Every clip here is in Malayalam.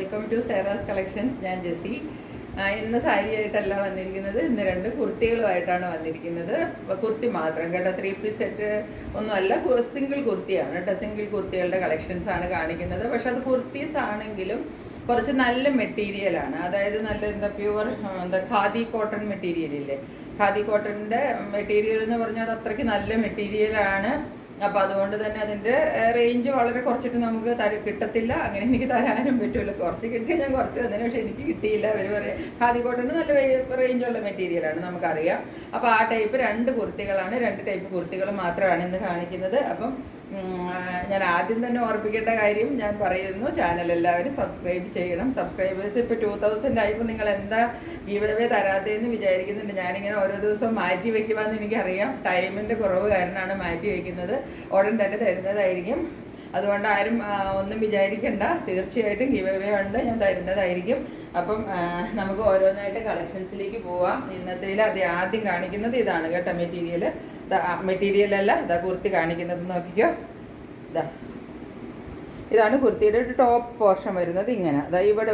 Welcome to സേറാസ് collections. ഞാൻ ജെസി. ഇന്ന് സാരി ആയിട്ടല്ല വന്നിരിക്കുന്നത്, ഇന്ന് 2 കുർത്തികളുമായിട്ടാണ് വന്നിരിക്കുന്നത്. കുർത്തി മാത്രം കേട്ടോ, 3 പീസ് സെറ്റ് ഒന്നുമല്ല, സിംഗിൾ കുർത്തിയാണ് കേട്ടോ. സിംഗിൾ കുർത്തികളുടെ കളക്ഷൻസ് ആണ് കാണിക്കുന്നത്. പക്ഷെ അത് കുർത്തീസ് ആണെങ്കിലും കുറച്ച് നല്ല മെറ്റീരിയലാണ്. അതായത് നല്ല പ്യുവർ ഖാദി കോട്ടൺ മെറ്റീരിയൽ ഇല്ലേ, ഖാദി കോട്ടണിൻ്റെ മെറ്റീരിയൽ എന്ന് പറഞ്ഞാൽ അത് അത്രയ്ക്ക് നല്ല മെറ്റീരിയലാണ്. അപ്പോൾ അതുകൊണ്ട് തന്നെ അതിൻ്റെ റേഞ്ച് വളരെ കുറച്ചിട്ട് നമുക്ക് കിട്ടത്തില്ല. അങ്ങനെ എനിക്ക് തരാനും പറ്റുമല്ലോ. കുറച്ച് കിട്ടിയാൽ ഞാൻ കുറച്ച് തന്നതിന്, പക്ഷേ എനിക്ക് കിട്ടിയില്ല. അവർ പറയാം ഖാദി കോട്ടൺ നല്ല റേഞ്ചുള്ള മെറ്റീരിയലാണ്, നമുക്കറിയാം. അപ്പോൾ ആ ടൈപ്പ് 2 കുർത്തികളാണ്, 2 ടൈപ്പ് കുർത്തികൾ മാത്രമാണ് ഇന്ന് കാണിക്കുന്നത്. അപ്പം ഞാൻ ആദ്യം തന്നെ ഓർപ്പിക്കേണ്ട കാര്യം ഞാൻ പറയുന്നു, ചാനൽ എല്ലാവരും സബ്സ്ക്രൈബ് ചെയ്യണം. സബ്സ്ക്രൈബേഴ്സ് ഇപ്പോൾ 2000 ആയപ്പോൾ നിങ്ങൾ എന്താ ഗീവ് തരാത്തതെന്ന് വിചാരിക്കുന്നുണ്ട്. ഞാനിങ്ങനെ ഓരോ ദിവസം മാറ്റി വയ്ക്കുവാന്ന് എനിക്കറിയാം. ടൈമിൻ്റെ കുറവ് കാരണമാണ് മാറ്റി വയ്ക്കുന്നത്. ഉടൻ തന്നെ തരുന്നതായിരിക്കും. അതുകൊണ്ട് ആരും ഒന്നും വിചാരിക്കണ്ട, തീർച്ചയായിട്ടും ഗീവ് ഉണ്ട്, ഞാൻ തരുന്നതായിരിക്കും. അപ്പം നമുക്ക് ഓരോന്നായിട്ട് കളക്ഷൻസിലേക്ക് പോവാം. ഇന്നത്തേൽ ആദ്യം കാണിക്കുന്നത് ഇതാണ് കേട്ടോ, മെറ്റീരിയലല്ല, ഇതാ കുർത്തി കാണിക്കുന്നത് നോക്കിക്കോ. ഇതാണ് കുർത്തിയുടെ ഒരു ടോപ്പ് പോർഷൻ വരുന്നത്. ഇങ്ങനെ അതാ ഇവിടെ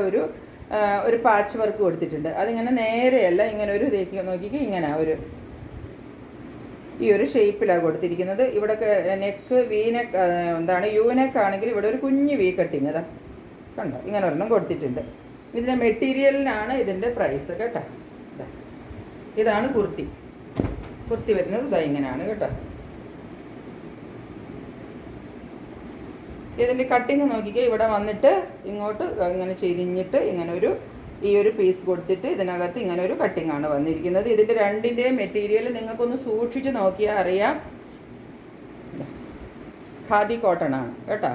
ഒരു പാച്ച് വർക്ക് കൊടുത്തിട്ടുണ്ട്. അതിങ്ങനെ നേരെയല്ല, ഇങ്ങനെ ഒരു ഇതേക്ക് നോക്കിക്കോ, ഇങ്ങനെ ഈ ഒരു ഷേപ്പിലാണ് കൊടുത്തിരിക്കുന്നത്. ഇവിടെ നെക്ക് വീനെക്ക് യൂനെക്ക് ആണെങ്കിൽ ഇവിടെ ഒരു കുഞ്ഞ് വി കട്ടിങ് അതാ കണ്ടോ, ഇങ്ങനെ ഒരെണ്ണം കൊടുത്തിട്ടുണ്ട്. ഇതിൻ്റെ മെറ്റീരിയലിനാണ് ഇതിൻ്റെ പ്രൈസ് കേട്ടോ. ഇതാണ് കുർത്തി വരുന്നത്. ഇതാ ഇങ്ങനെയാണ് കേട്ടോ. ഇതിൻ്റെ കട്ടിങ് നോക്കിക്കുക, ഇവിടെ വന്നിട്ട് ഇങ്ങോട്ട് ഇങ്ങനെ ചെരിഞ്ഞിട്ട് ഇങ്ങനെ ഈ ഒരു പീസ് കൊടുത്തിട്ട് ഇതിനകത്ത് ഇങ്ങനെ ഒരു കട്ടിങ് ആണ് വന്നിരിക്കുന്നത്. ഇതിൻ്റെ 2ൻ്റെയും മെറ്റീരിയൽ നിങ്ങൾക്കൊന്ന് സൂക്ഷിച്ച് നോക്കിയാൽ അറിയാം, ഖാദി കോട്ടൺ ആണ് കേട്ടോ.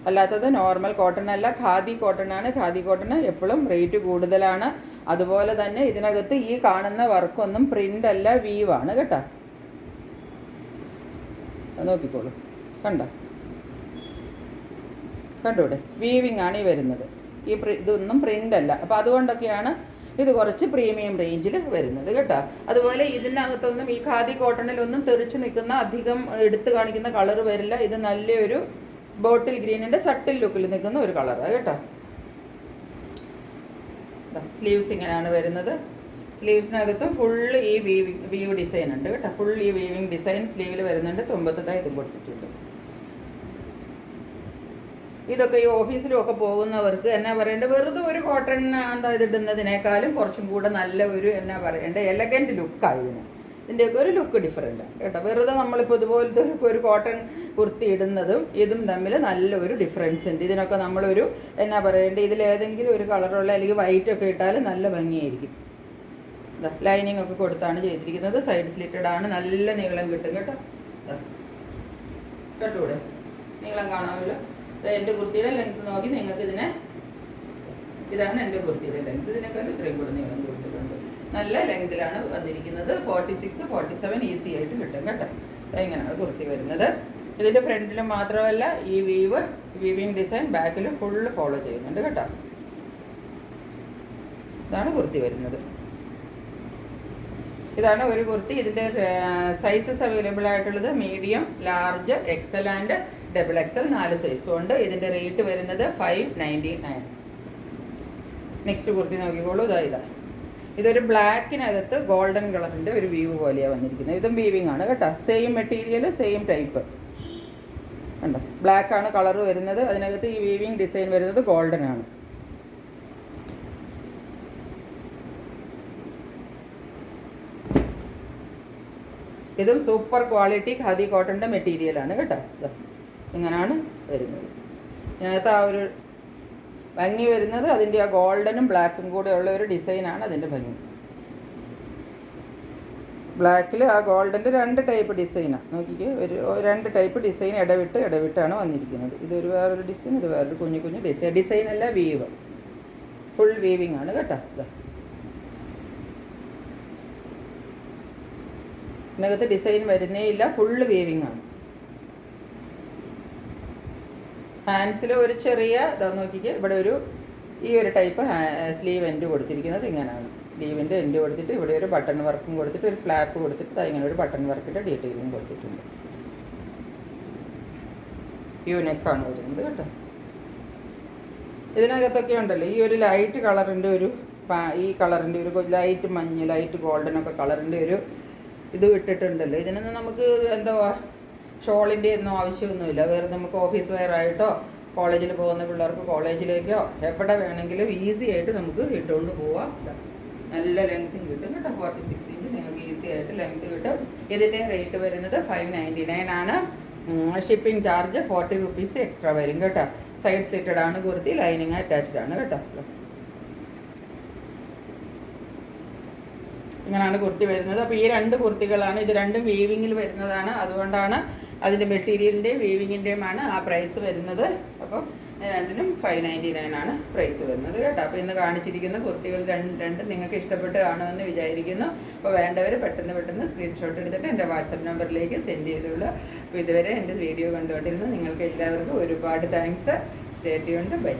അല്ലാത്തത് നോർമൽ കോട്ടൺ അല്ല, ഖാദി കോട്ടൺ ആണ്. ഖാദി കോട്ടൺ എപ്പോഴും റേറ്റ് കൂടുതലാണ്. അതുപോലെ തന്നെ ഇതിനകത്ത് ഈ കാണുന്ന വർക്കൊന്നും പ്രിൻ്റ് അല്ല, വീവാണ് കേട്ടോ. നോക്കിക്കോളൂ, കണ്ടൂടെ, വീവിങ് ആണ് ഈ വരുന്നത്. ഇതൊന്നും പ്രിൻ്റ് അല്ല. അപ്പോൾ അതുകൊണ്ടൊക്കെയാണ് ഇത് കുറച്ച് പ്രീമിയം റേഞ്ചിൽ വരുന്നത് കേട്ടോ. അതുപോലെ ഇതിനകത്തൊന്നും ഈ ഖാദി കോട്ടണിലൊന്നും തെറിച്ച് നിൽക്കുന്ന, അധികം എടുത്ത് കാണിക്കുന്ന കളർ വരില്ല. ഇത് നല്ലൊരു ബോട്ടിൽ ഗ്രീനിൻ്റെ സട്ടിൽ ലുക്കിൽ നിൽക്കുന്ന ഒരു കളറാണ് കേട്ടോ. സ്ലീവ്സ് ഇങ്ങനെയാണ് വരുന്നത്. സ്ലീവ്സിനകത്തും ഫുള്ള് ഈ വീവ് ഡിസൈൻ ഉണ്ട് കേട്ടോ. ഫുൾ ഈ വീവിങ് ഡിസൈൻ സ്ലീവിൽ വരുന്നുണ്ട്. തുമ്പത്തതായി ഇതും കൊടുത്തിട്ടുണ്ട്. ഇതൊക്കെ ഈ ഓഫീസിലും ഒക്കെ പോകുന്നവർക്ക് എന്നാ പറയേണ്ടത്, വെറുതെ ഒരു കോട്ടൺ ഇതിടുന്നതിനേക്കാളും കുറച്ചും കൂടെ നല്ല എലഗൻറ്റ് ലുക്കാണ് ഇതിന്. ഇതിൻ്റെയൊക്കെ ഒരു ലുക്ക് ഡിഫറെൻ്റ് കേട്ടോ. വെറുതെ നമ്മളിപ്പോൾ ഇതുപോലത്തെ ഒരു കോട്ടൺ കുർത്തി ഇടുന്നതും ഇതും തമ്മിൽ നല്ലൊരു ഡിഫറൻസ് ഉണ്ട്. ഇതിനൊക്കെ നമ്മളൊരു ഇതിലേതെങ്കിലും ഒരു കളറുള്ള അല്ലെങ്കിൽ വൈറ്റ് ഒക്കെ ഇട്ടാൽ നല്ല ഭംഗിയായിരിക്കും. ലൈനിങ് ഒക്കെ കൊടുത്താണ് ചെയ്തിരിക്കുന്നത്. സൈഡ് സ്ലിറ്റഡ് ആണ്, നല്ല നീളം കിട്ടും കേട്ടോ. കേട്ടൂടെ, നീളം കാണാമല്ലോ. എൻ്റെ കുർത്തിയുടെ ലെങ്ത് നോക്കി നിങ്ങൾക്ക് ഇതാണ് എൻ്റെ കുർത്തിയുടെ ലെങ്ത്. ഇതിനേക്കാളും ഇത്രയും കൂടെ നീളം കൊടുത്തിട്ടുണ്ട്. നല്ല ലെങ്തിലാണ് വന്നിരിക്കുന്നത്. 46, 47 ഈസി ആയിട്ട് കിട്ടും കേട്ടോ. ഇങ്ങനെയാണ് കുർത്തി വരുന്നത്. ഇതിൻ്റെ ഫ്രണ്ടിലും മാത്രമല്ല ഈ വീവിങ് ഡിസൈൻ ബാക്കിലും ഫുള്ള് ഫോളോ ചെയ്യുന്നുണ്ട് കേട്ടോ. ഇതാണ് കുർത്തി വരുന്നത്. ഇതാണ് ഒരു കുർത്തി. ഇതിൻ്റെ സൈസസ് അവൈലബിൾ ആയിട്ടുള്ളത് medium, large, Excel and double XL 4 സൈസും ഉണ്ട്. ഇതിൻ്റെ റേറ്റ് വരുന്നത് 599. നെക്സ്റ്റ് കുർത്തി നോക്കിക്കോളൂ. ഇതൊരു ബ്ലാക്കിനകത്ത് ഗോൾഡൻ കളറിൻ്റെ ഒരു വീവ് പോലെയാണ് വന്നിരിക്കുന്നത്. ഇതും വീവിങ് ആണ് കേട്ടോ. സെയിം മെറ്റീരിയൽ, സെയിം ടൈപ്പ് കണ്ടോ. ബ്ലാക്കാണ് കളർ വരുന്നത്. അതിനകത്ത് ഈ വീവിങ് ഡിസൈൻ വരുന്നത് ഗോൾഡൻ ആണ്. ഇതും സൂപ്പർ ക്വാളിറ്റി ഖാദി കോട്ടൻ്റെ മെറ്റീരിയലാണ് കേട്ടോ. ഇങ്ങനെയാണ് വരുന്നത്. ഇതിനകത്ത് ആ ഒരു ഭംഗി വരുന്നത് അതിൻ്റെ ആ ഗോൾഡനും ബ്ലാക്കും കൂടെ ഉള്ള ഒരു ഡിസൈനാണ് അതിൻ്റെ ഭംഗി. ബ്ലാക്കിൽ ആ ഗോൾഡൻ്റെ 2 ടൈപ്പ് ഡിസൈനാണ് നോക്കിക്കേ. 2 ടൈപ്പ് ഡിസൈൻ ഇടവിട്ടാണ് വന്നിരിക്കുന്നത്. ഇതൊരു വേറൊരു ഡിസൈൻ, ഇത് വേറൊരു കുഞ്ഞു ഡിസൈനല്ല, വീവ്, ഫുൾ വീവിങ് ആണ് കേട്ടോ. ഇതിനകത്ത് ഡിസൈൻ വരുന്നേ ഇല്ല, ഫുള്ള് വീവിങ് ആണ്. ഹാൻഡ്സിൽ ഒരു ചെറിയ നോക്കിക്കുക, ഇവിടെ ഈ ഒരു ടൈപ്പ് സ്ലീവ് എൻഡ് കൊടുത്തിരിക്കുന്നത് ഇങ്ങനെയാണ്. സ്ലീവിൻ്റെ എൻഡ് കൊടുത്തിട്ട് ഇവിടെ ഒരു ബട്ടൺ വർക്കും കൊടുത്തിട്ട് ഒരു ഫ്ലാപ്പ് കൊടുത്തിട്ട് ഇങ്ങനെ ഒരു ബട്ടൺ വർക്കിൻ്റെ ഡീറ്റെയിലും കൊടുത്തിട്ടുണ്ട്. യൂനെക്കാണ് വരുന്നത് കേട്ടോ. ഇതിനകത്തൊക്കെ ഉണ്ടല്ലോ ഈ ഒരു ലൈറ്റ് കളറിൻ്റെ ഒരു ഈ കളറിൻ്റെ ഒരു ലൈറ്റ് മഞ്ഞ് ലൈറ്റ് ഗോൾഡനൊക്കെ കളറിൻ്റെ ഒരു ഇത് ഇട്ടിട്ടുണ്ടല്ലോ. ഇതിനൊന്നും നമുക്ക് എന്താ ഷോളിൻ്റെ ഒന്നും ആവശ്യമൊന്നുമില്ല. വേറെ നമുക്ക് ഓഫീസ് വെയർ ആയിട്ടോ കോളേജിൽ പോകുന്ന പിള്ളേർക്ക് കോളേജിലേക്കോ എവിടെ വേണമെങ്കിലും ഈസി ആയിട്ട് നമുക്ക് ഇട്ടുകൊണ്ട് പോവാം. നല്ല ലെങ്ത്തും കിട്ടും കേട്ടോ. 46 ഇഞ്ച് നിങ്ങൾക്ക് ഈസി ആയിട്ട് ലെങ്ത്ത് കിട്ടും. ഇതിൻ്റെ റേറ്റ് വരുന്നത് 599 ആണ്. ഷിപ്പിംഗ് ചാർജ് 40 rupees എക്സ്ട്രാ വരും കേട്ടോ. സൈഡ് സ്ലിറ്റഡ് ആണ് കുർത്തി, ലൈനിങ് അറ്റാച്ച്ഡ് ആണ് കേട്ടോ. ഇങ്ങനെയാണ് കുർത്തി വരുന്നത്. അപ്പോൾ ഈ 2 കുർത്തികളാണ്. ഇത് രണ്ടും വീവിങ്ങിൽ വരുന്നതാണ്. അതുകൊണ്ടാണ് അതിൻ്റെ മെറ്റീരിയലിൻ്റെയും വീവിങ്ങിൻ്റെയുമാണ് ആ പ്രൈസ് വരുന്നത്. അപ്പം രണ്ടിനും 599 ആണ് പ്രൈസ് വരുന്നത് കേട്ടോ. അപ്പോൾ ഇന്ന് കാണിച്ചിരിക്കുന്ന കുർത്തികൾ രണ്ടും നിങ്ങൾക്ക് ഇഷ്ടപ്പെട്ട് കാണുമെന്ന് വിചാരിക്കുന്നു. അപ്പോൾ വേണ്ടവർ പെട്ടെന്ന് സ്ക്രീൻഷോട്ട് എടുത്തിട്ട് എൻ്റെ വാട്സപ്പ് നമ്പറിലേക്ക് സെൻഡ് ചെയ്തോളൂ. അപ്പോൾ ഇതുവരെ എൻ്റെ വീഡിയോ കണ്ടുകൊണ്ടിരുന്നു നിങ്ങൾക്ക് എല്ലാവർക്കും ഒരുപാട് താങ്ക്സ്. Stay tuned. ബൈ.